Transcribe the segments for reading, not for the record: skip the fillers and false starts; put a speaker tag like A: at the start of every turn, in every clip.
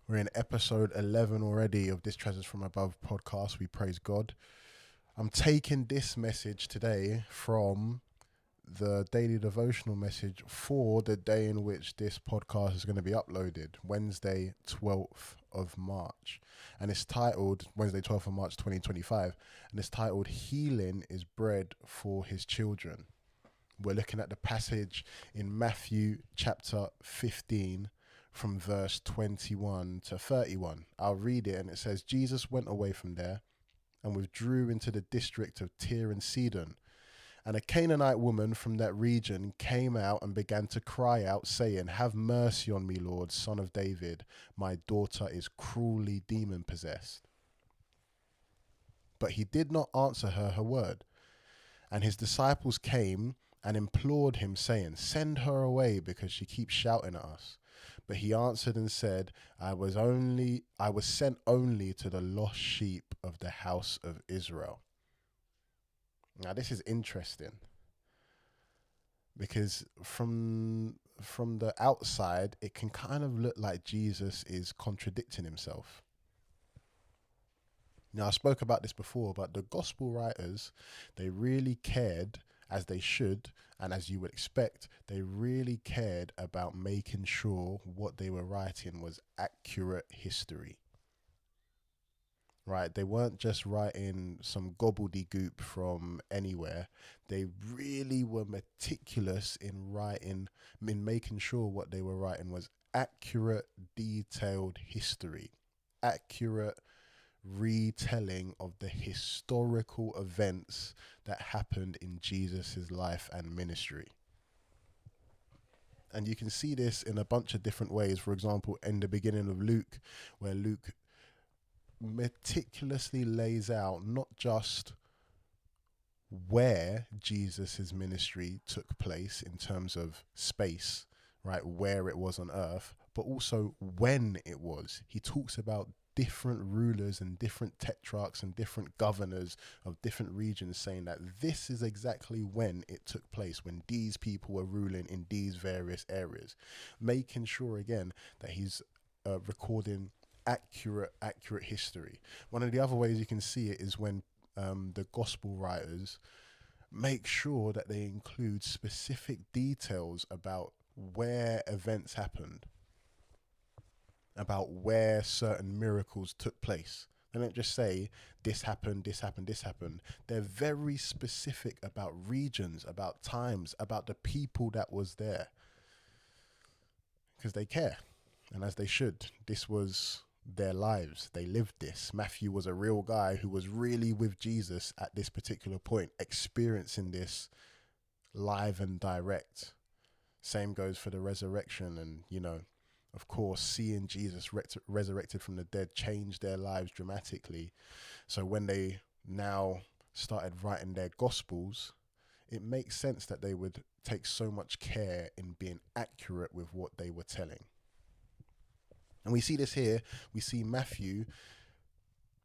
A: We're in episode 11 already of this Treasures from Above podcast. We praise God. I'm taking this message today from the daily devotional message for the day in which this podcast is going to be uploaded, Wednesday, 12th of March. And it's titled, Wednesday, 12th of March, 2025. And it's titled, Healing is Bread for His Children. We're looking at the passage in Matthew chapter 15 from verse 21 to 31. I'll read it, and it says, Jesus went away from there and withdrew into the district of Tyre and Sidon. And a Canaanite woman from that region came out and began to cry out, saying, Have mercy on me, Lord, son of David. My daughter is cruelly demon possessed. But he did not answer her word. And his disciples came and implored him, saying, Send her away, because she keeps shouting at us. But he answered and said, I was sent only to the lost sheep of the house of Israel. Now this is interesting, because from the outside it can kind of look like Jesus is contradicting himself. Now, I spoke about this before, but the gospel writers, they really cared, as they should, and as you would expect, they really cared about making sure what they were writing was accurate history. Right? They weren't just writing some gobbledygook from anywhere. They really were meticulous in making sure what they were writing was accurate, detailed history, accurate retelling of the historical events that happened in Jesus's life and ministry. And you can see this in a bunch of different ways. For example, in the beginning of Luke, where Luke meticulously lays out not just where Jesus's ministry took place in terms of space, right, where it was on earth, but also when it was. He talks about different rulers and different tetrarchs and different governors of different regions, saying that this is exactly when it took place, when these people were ruling in these various areas, making sure again that he's recording accurate history. One of the other ways you can see it is when the gospel writers make sure that they include specific details about where events happened, about where certain miracles took place. They don't just say this happened, this happened, this happened. They're very specific about regions, about times, about the people that was there, because they care, and as they should. This was their lives. They lived this. Matthew was a real guy who was really with Jesus at this particular point, experiencing this live and direct. Same goes for the resurrection, and of course, seeing Jesus resurrected from the dead changed their lives dramatically. So when they now started writing their gospels, it makes sense that they would take so much care in being accurate with what they were telling. And we see this here. We see Matthew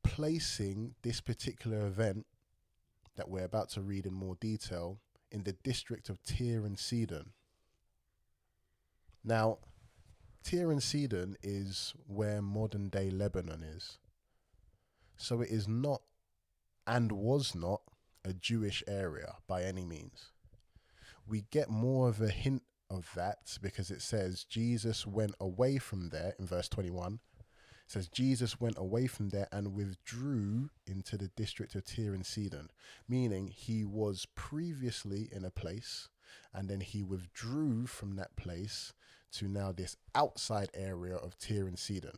A: placing this particular event that we're about to read in more detail in the district of Tyre and Sidon. Now, Tyre and Sidon is where modern day Lebanon is. So it is not, and was not, a Jewish area by any means. We get more of a hint of that because it says Jesus went away from there in verse 21. It says Jesus went away from there and withdrew into the district of Tyre and Sidon, meaning he was previously in a place and then he withdrew from that place to now this outside area of Tyre and Sidon.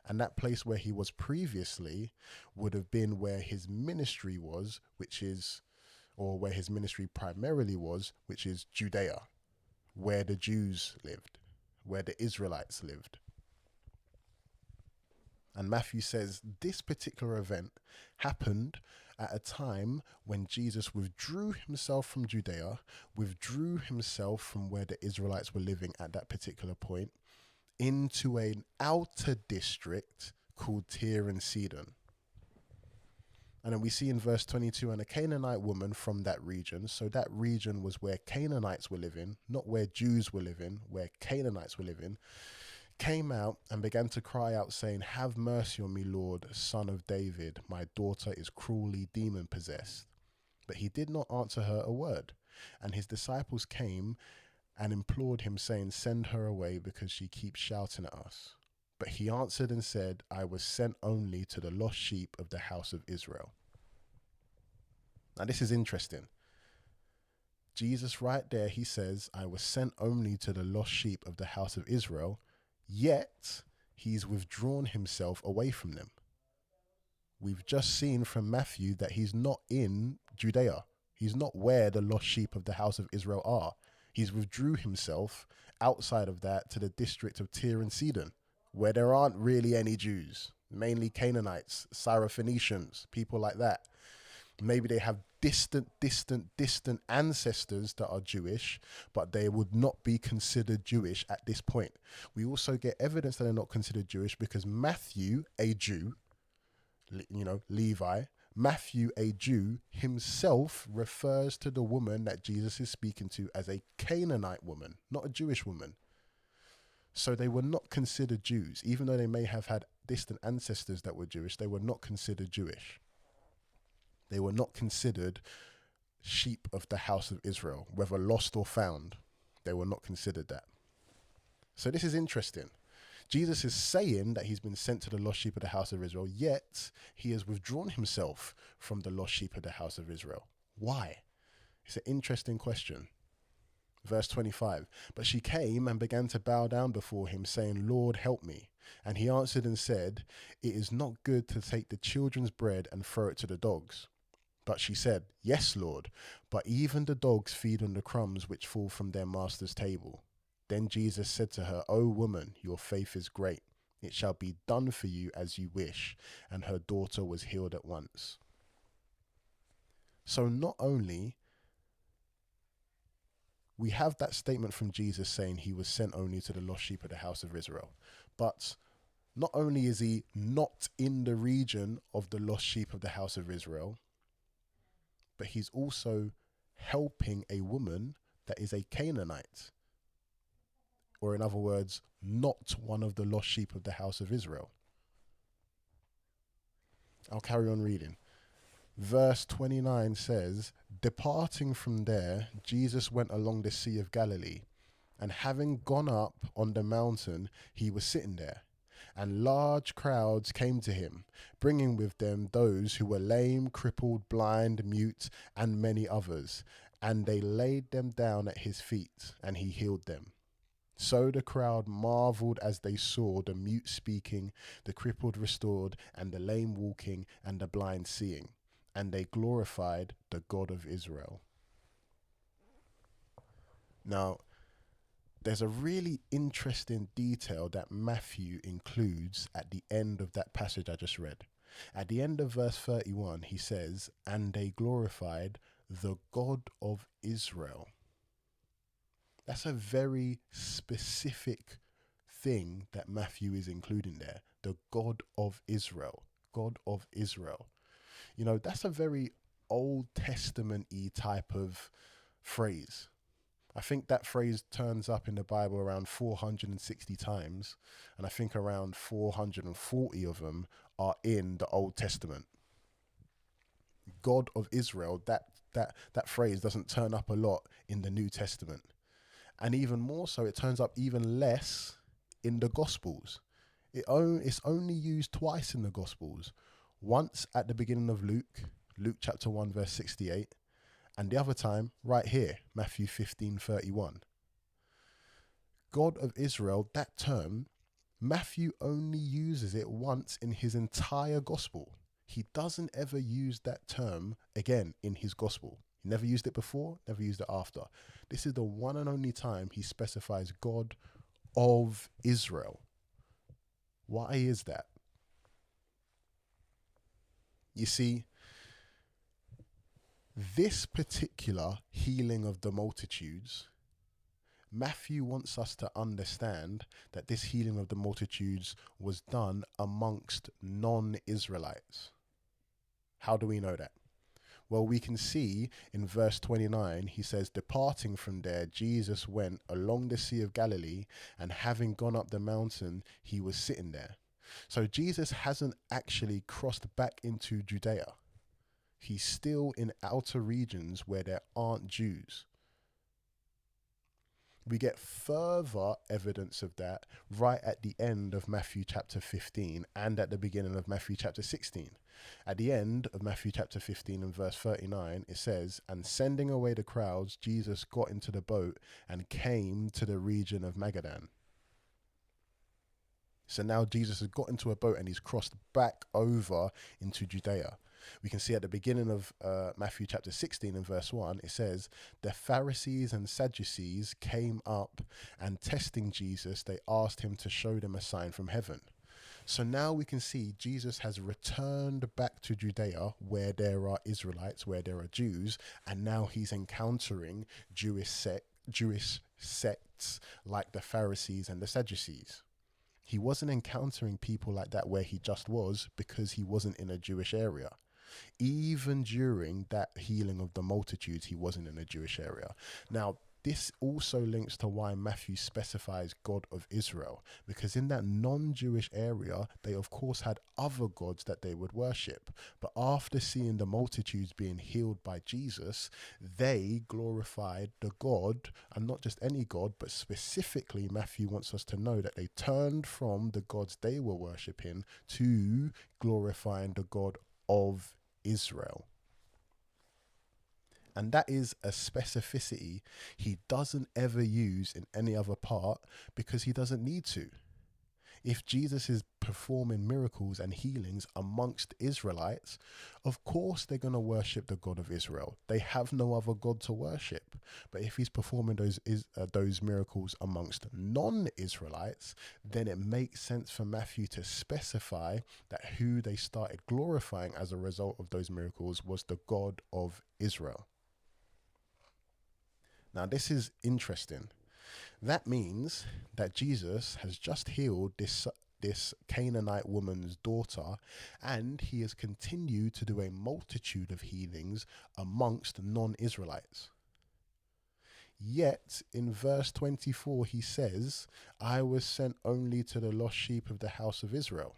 A: And that place where he was previously would have been where his ministry was, or where his ministry primarily was, which is Judea, where the Jews lived, where the Israelites lived. And Matthew says this particular event happened at a time when Jesus withdrew himself from Judea, withdrew himself from where the Israelites were living at that particular point, into an outer district called Tyre and Sidon. And then we see in verse 22, and a Canaanite woman from that region. So that region was where Canaanites were living, not where Jews were living, where Canaanites were living, came out and began to cry out, saying, "Have mercy on me, Lord, son of David. My daughter is cruelly demon possessed." But he did not answer her a word. And his disciples came and implored him, saying, "Send her away, because she keeps shouting at us." But he answered and said, "I was sent only to the lost sheep of the house of Israel." Now, this is interesting. Jesus, right there, he says, "I was sent only to the lost sheep of the house of Israel," yet he's withdrawn himself away from them. We've just seen from Matthew that he's not in Judea. He's not where the lost sheep of the house of Israel are. He's withdrew himself outside of that to the district of Tyre and Sidon, where there aren't really any Jews, mainly Canaanites, Syrophoenicians, people like that. Maybe they have distant ancestors that are Jewish, but they would not be considered Jewish at this point. We also get evidence that they're not considered Jewish because Matthew, a Jew, Levi, Matthew, a Jew, himself refers to the woman that Jesus is speaking to as a Canaanite woman, not a Jewish woman. So they were not considered Jews. Even though they may have had distant ancestors that were Jewish, they were not considered Jewish. They were not considered sheep of the house of Israel, whether lost or found. They were not considered that. So this is interesting. Jesus is saying that he's been sent to the lost sheep of the house of Israel, yet he has withdrawn himself from the lost sheep of the house of Israel. Why? It's an interesting question. Verse 25, "But she came and began to bow down before him, saying, 'Lord, help me.' And he answered and said, 'It is not good to take the children's bread and throw it to the dogs.' But she said, 'Yes, Lord, but even the dogs feed on the crumbs which fall from their master's table.' Then Jesus said to her, 'O woman, your faith is great. It shall be done for you as you wish.' And her daughter was healed at once." So not only we have that statement from Jesus saying he was sent only to the lost sheep of the house of Israel, but not only is he not in the region of the lost sheep of the house of Israel, but he's also helping a woman that is a Canaanite, or in other words, not one of the lost sheep of the house of Israel. I'll carry on reading. Verse 29 says, "Departing from there, Jesus went along the Sea of Galilee, and having gone up on the mountain, he was sitting there. And large crowds came to him, bringing with them those who were lame, crippled, blind, mute, and many others. And they laid them down at his feet, and he healed them. So the crowd marveled as they saw the mute speaking, the crippled restored, and the lame walking, and the blind seeing. And they glorified the God of Israel." Now, there's a really interesting detail that Matthew includes at the end of that passage I just read. At the end of verse 31, he says, "And they glorified the God of Israel." That's a very specific thing that Matthew is including there. The God of Israel. God of Israel. That's a very Old Testament-y type of phrase. I think that phrase turns up in the Bible around 460 times, and I think around 440 of them are in the Old Testament. God of Israel, that phrase doesn't turn up a lot in the New Testament. And even more so, it turns up even less in the Gospels. It's only used twice in the Gospels. Once at the beginning of Luke chapter 1, verse 68, and the other time right here, Matthew 15:31. God of Israel, that term, Matthew only uses it once in his entire gospel. He doesn't ever use that term again in his gospel. He never used it before, never used it after. This is the one and only time he specifies God of Israel. Why is that? You see, this particular healing of the multitudes, Matthew wants us to understand that this healing of the multitudes was done amongst non-Israelites. How do we know that? Well, we can see in verse 29, he says, departing from there, Jesus went along the Sea of Galilee, and having gone up the mountain, he was sitting there. So Jesus hasn't actually crossed back into Judea. He's still in outer regions where there aren't Jews. We get further evidence of that right at the end of Matthew chapter 15 and at the beginning of Matthew chapter 16. At the end of Matthew chapter 15 and verse 39, it says, and sending away the crowds, Jesus got into the boat and came to the region of Magadan. So now Jesus has got into a boat and he's crossed back over into Judea. We can see at the beginning of Matthew chapter 16 and verse 1, it says, the Pharisees and Sadducees came up, and testing Jesus, they asked him to show them a sign from heaven. So now we can see Jesus has returned back to Judea, where there are Israelites, where there are Jews, and now he's encountering Jewish sects like the Pharisees and the Sadducees. He wasn't encountering people like that where he just was, because he wasn't in a Jewish area. Even during that healing of the multitudes, he wasn't in a Jewish area. Now, this also links to why Matthew specifies God of Israel, because in that non-Jewish area, they of course had other gods that they would worship. But after seeing the multitudes being healed by Jesus, they glorified the God, and not just any God, but specifically Matthew wants us to know that they turned from the gods they were worshipping to glorifying the God of Israel. And that is a specificity he doesn't ever use in any other part, because he doesn't need to. If Jesus is performing miracles and healings amongst Israelites, of course they're going to worship the God of Israel. They have no other God to worship. But if he's performing those miracles amongst non-Israelites, then it makes sense for Matthew to specify that who they started glorifying as a result of those miracles was the God of Israel. Now, this is interesting. That means that Jesus has just healed this Canaanite woman's daughter, and he has continued to do a multitude of healings amongst non-Israelites. Yet in verse 24, he says, I was sent only to the lost sheep of the house of Israel.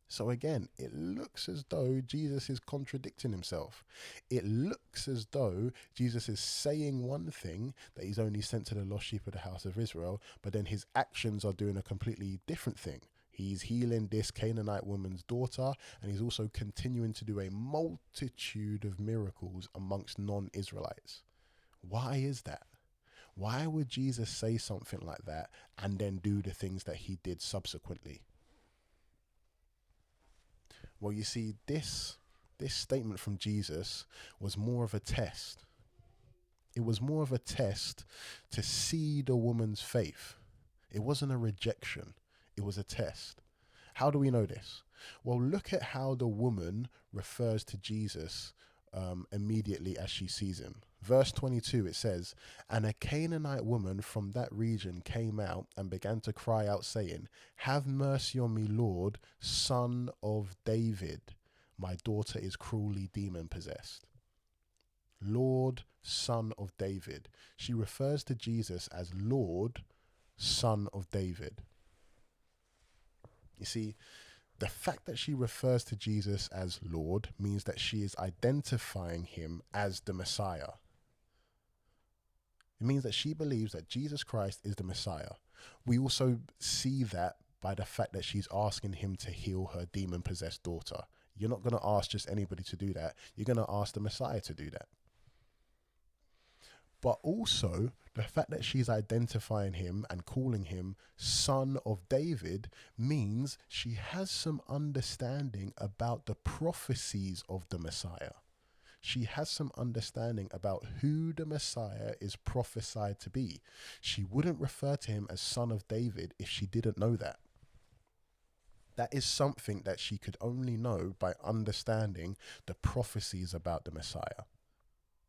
A: So again, it looks as though Jesus is contradicting himself. It looks as though Jesus is saying one thing, that he's only sent to the lost sheep of the house of Israel, but then his actions are doing a completely different thing. He's healing this Canaanite woman's daughter, and he's also continuing to do a multitude of miracles amongst non-Israelites. Why is that? Why would Jesus say something like that and then do the things that he did subsequently? Well, you see, this statement from Jesus was more of a test. It was more of a test to see the woman's faith. It wasn't a rejection. It was a test. How do we know this? Well, look at how the woman refers to Jesus immediately as she sees him. Verse 22, it says, and a Canaanite woman from that region came out and began to cry out, saying, have mercy on me, Lord, son of David. My daughter is cruelly demon possessed. Lord, son of David. She refers to Jesus as Lord, son of David. You see, the fact that she refers to Jesus as Lord means that she is identifying him as the Messiah. It means that she believes that Jesus Christ is the Messiah. We also see that by the fact that she's asking him to heal her demon-possessed daughter. You're not going to ask just anybody to do that. You're going to ask the Messiah to do that. But also, the fact that she's identifying him and calling him son of David means she has some understanding about the prophecies of the Messiah. She has some understanding about who the Messiah is prophesied to be. She wouldn't refer to him as son of David if she didn't know that. That is something that she could only know by understanding the prophecies about the Messiah.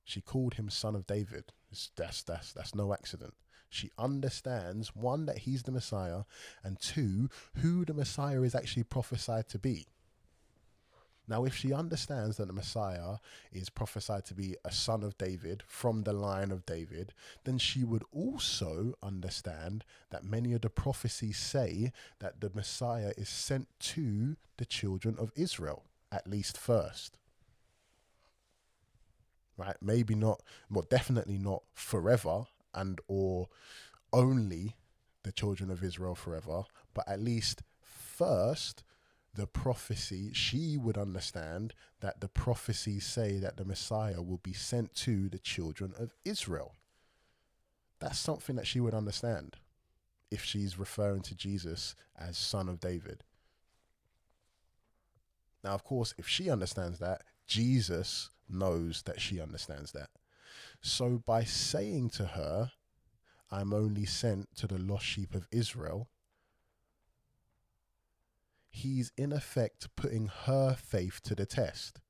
A: She called him son of David. That's no accident. She understands, one, that he's the Messiah, and two, who the Messiah is actually prophesied to be. Now, if she understands that the Messiah is prophesied to be a son of David from the line of David, then she would also understand that many of the prophecies say that the Messiah is sent to the children of Israel, at least first. Right? Maybe not, well, definitely not forever and or only the children of Israel forever, but at least first the prophecy, she would understand that the prophecies say that the Messiah will be sent to the children of Israel. That's something that she would understand if she's referring to Jesus as son of David. Now, of course, if she understands that, Jesus knows that she understands that. So by saying to her, I'm only sent to the lost sheep of Israel, he's in effect putting her faith to the test.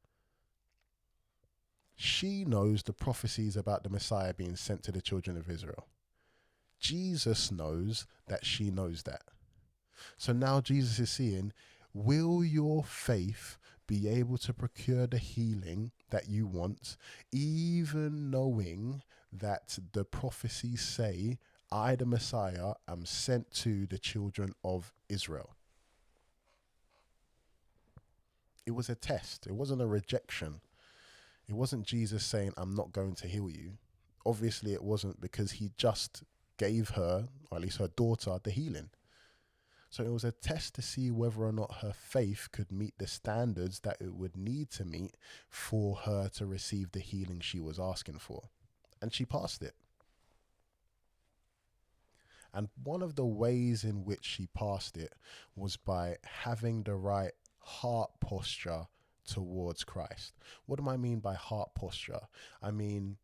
A: She knows the prophecies about the Messiah being sent to the children of Israel. Jesus knows that she knows that. So now Jesus is seeing, will your faith be able to procure the healing that you want, even knowing that the prophecies say, I, the Messiah, am sent to the children of Israel? It was a test. It wasn't a rejection. It wasn't Jesus saying, I'm not going to heal you. Obviously, it wasn't, because he just gave her, or at least her daughter, the healing. So it was a test to see whether or not her faith could meet the standards that it would need to meet for her to receive the healing she was asking for. And she passed it. And one of the ways in which she passed it was by having the right heart posture towards Christ. What do I mean by heart posture? I mean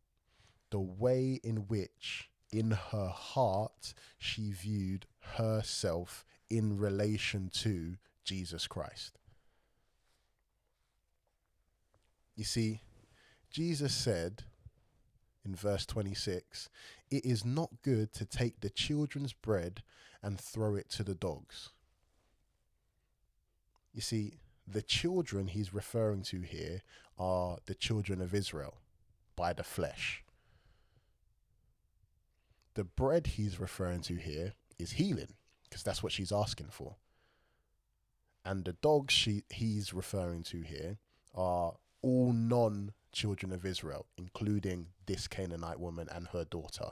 A: the way in which in her heart she viewed herself in relation to Jesus Christ. You see, Jesus said in verse 26, it is not good to take the children's bread and throw it to the dogs. You see, the children he's referring to here are the children of Israel by the flesh. The bread he's referring to here is healing, because that's what she's asking for. And the dogs he's referring to here are all non-children of Israel, including this Canaanite woman and her daughter.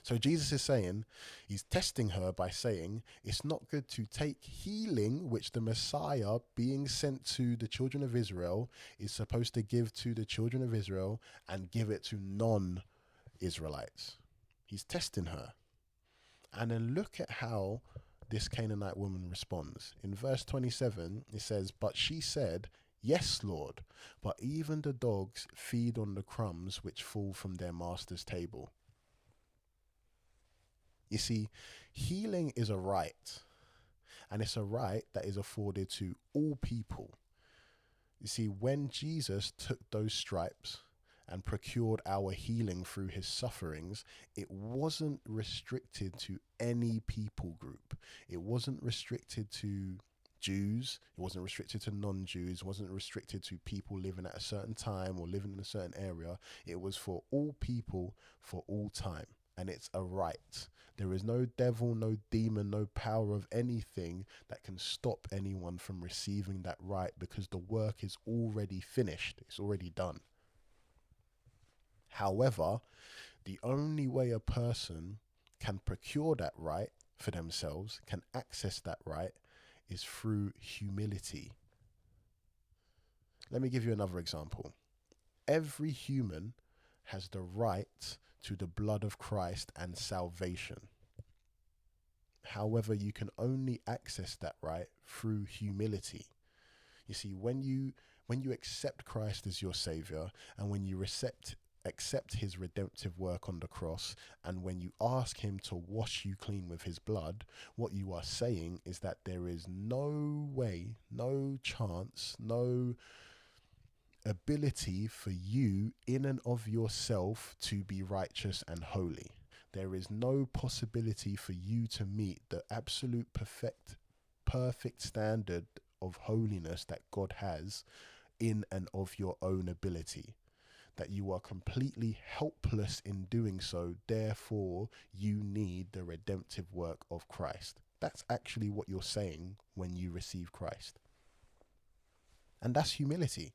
A: So Jesus is saying, he's testing her by saying, it's not good to take healing, which the Messiah being sent to the children of Israel is supposed to give to the children of Israel, and give it to non-Israelites. He's testing her. And then look at how this Canaanite woman responds. In verse 27, it says, but she said, yes, Lord, but even the dogs feed on the crumbs which fall from their master's table. You see, healing is a right, and it's a right that is afforded to all people. You see, when Jesus took those stripes and procured our healing through his sufferings, it wasn't restricted to any people group. It wasn't restricted to Jews. It wasn't restricted to non-Jews. It wasn't restricted to people living at a certain time or living in a certain area. It was for all people for all time. And it's a right. There is no devil, no demon, no power of anything that can stop anyone from receiving that right, because the work is already finished. It's already done. However, the only way a person can procure that right for themselves, can access that right, is through humility. Let me give you another example. Every human has the right to the blood of Christ and salvation. However, you can only access that right through humility. You see, when you accept Christ as your Saviour, and when you accept his redemptive work on the cross, and when you ask him to wash you clean with his blood, what you are saying is that there is no way, no chance, no ability for you in and of yourself to be righteous and holy. There is no possibility for you to meet the absolute perfect standard of holiness that God has in and of your own ability, that you are completely helpless in doing so. Therefore, you need the redemptive work of Christ. That's actually what you're saying when you receive Christ. And that's humility.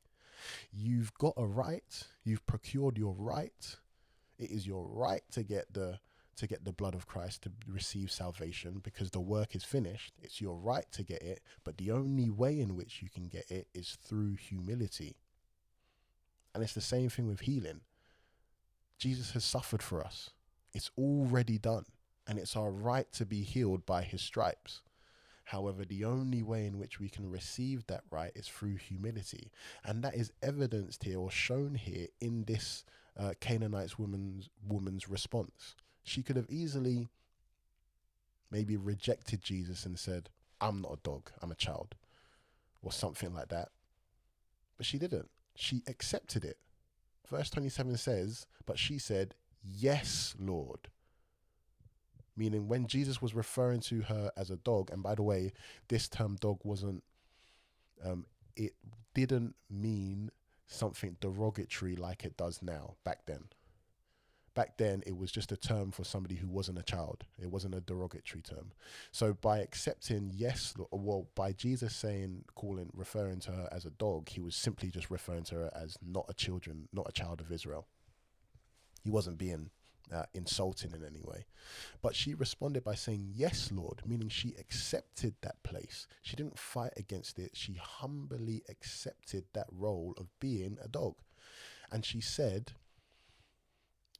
A: You've got a right. You've procured your right. It is your right to get the blood of Christ, to receive salvation, because the work is finished. It's your right to get it, but the only way in which you can get it is through humility. And it's the same thing with healing. Jesus has suffered for us. It's already done, and it's our right to be healed by his stripes. However, the only way in which we can receive that right is through humility. And that is evidenced here, or shown here, in this Canaanite woman's response. She could have easily maybe rejected Jesus and said, I'm not a dog, I'm a child, or something like that. But she didn't. She accepted it. Verse 27 says, but she said, yes, Lord. Meaning when Jesus was referring to her as a dog, and by the way, this term dog wasn't, it didn't mean something derogatory like it does now, back then. Back then, it was just a term for somebody who wasn't a child. It wasn't a derogatory term. So by accepting yes, well, by Jesus referring to her as a dog, he was simply just referring to her as not a child of Israel. He wasn't being insulting in any way. But she responded by saying, yes, Lord, meaning she accepted that place. She didn't fight against it. She humbly accepted that role of being a dog. And she said,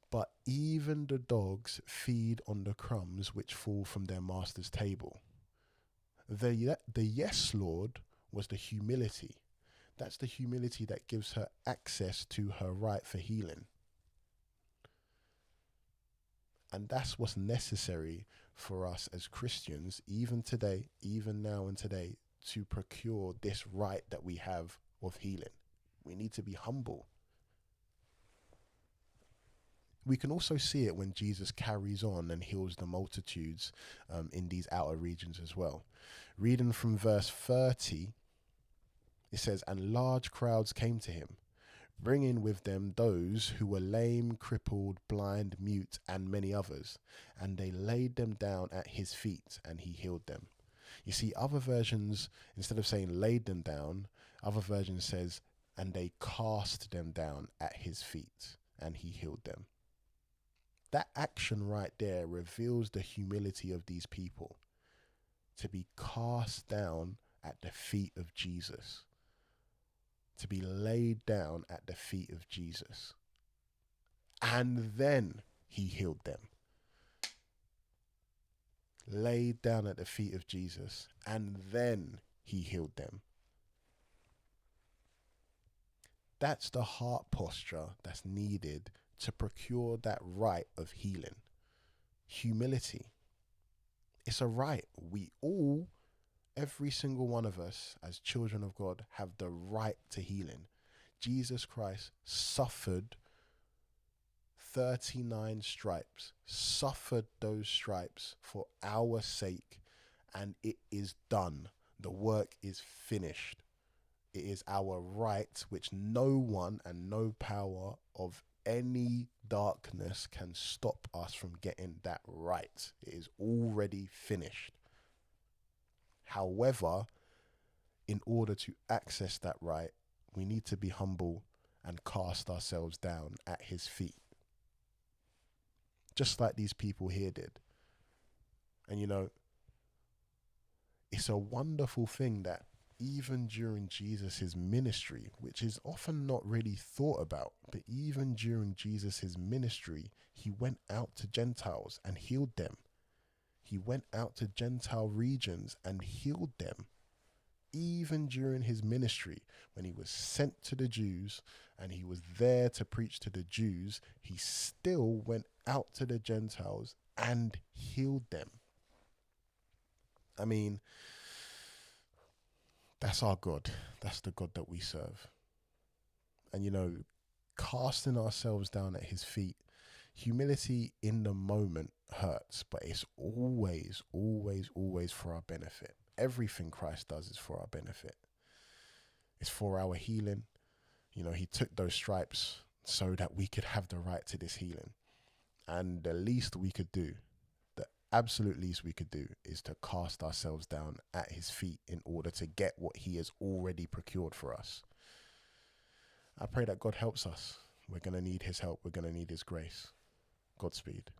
A: but even the dogs feed on the crumbs which fall from their master's table. The yes, Lord, was the humility. That's the humility that gives her access to her right for healing. And that's what's necessary for us as Christians, even today, even now and today, to procure this right that we have of healing. We need to be humble. We can also see it when Jesus carries on and heals the multitudes in these outer regions as well. Reading from verse 30, it says, and large crowds came to him, bringing with them those who were lame, crippled, blind, mute, and many others. And they laid them down at his feet, and he healed them. You see, other versions, instead of saying laid them down, other versions says, and they cast them down at his feet, and he healed them. That action right there reveals the humility of these people, to be cast down at the feet of Jesus, to be laid down at the feet of Jesus. And then he healed them. Laid down at the feet of Jesus, and then he healed them. That's the heart posture that's needed to procure that right of healing. Humility. It's a right. We all, every single one of us as children of God, have the right to healing. Jesus Christ suffered 39 stripes, suffered those stripes for our sake, and it is done. The work is finished. It is our right, which no one and no power of any darkness can stop us from getting that right. It is already finished. However, in order to access that right, we need to be humble and cast ourselves down at his feet. Just like these people here did. And you know, it's a wonderful thing that even during Jesus's ministry, which is often not really thought about, but even during Jesus's ministry, he went out to Gentiles and healed them. He went out to Gentile regions and healed them. Even during his ministry, when he was sent to the Jews and he was there to preach to the Jews, he still went out to the Gentiles and healed them. I mean, that's our God. That's the God that we serve. And you know, casting ourselves down at his feet, humility in the moment hurts, but it's always, always, always for our benefit. everything Christ does is for our benefit. It's for our healing. You know, he took those stripes so that we could have the right to this healing. And the least we could do, the absolute least we could do, is to cast ourselves down at his feet in order to get what he has already procured for us. I pray that God helps us. We're going to need his help. We're going to need his grace. Godspeed.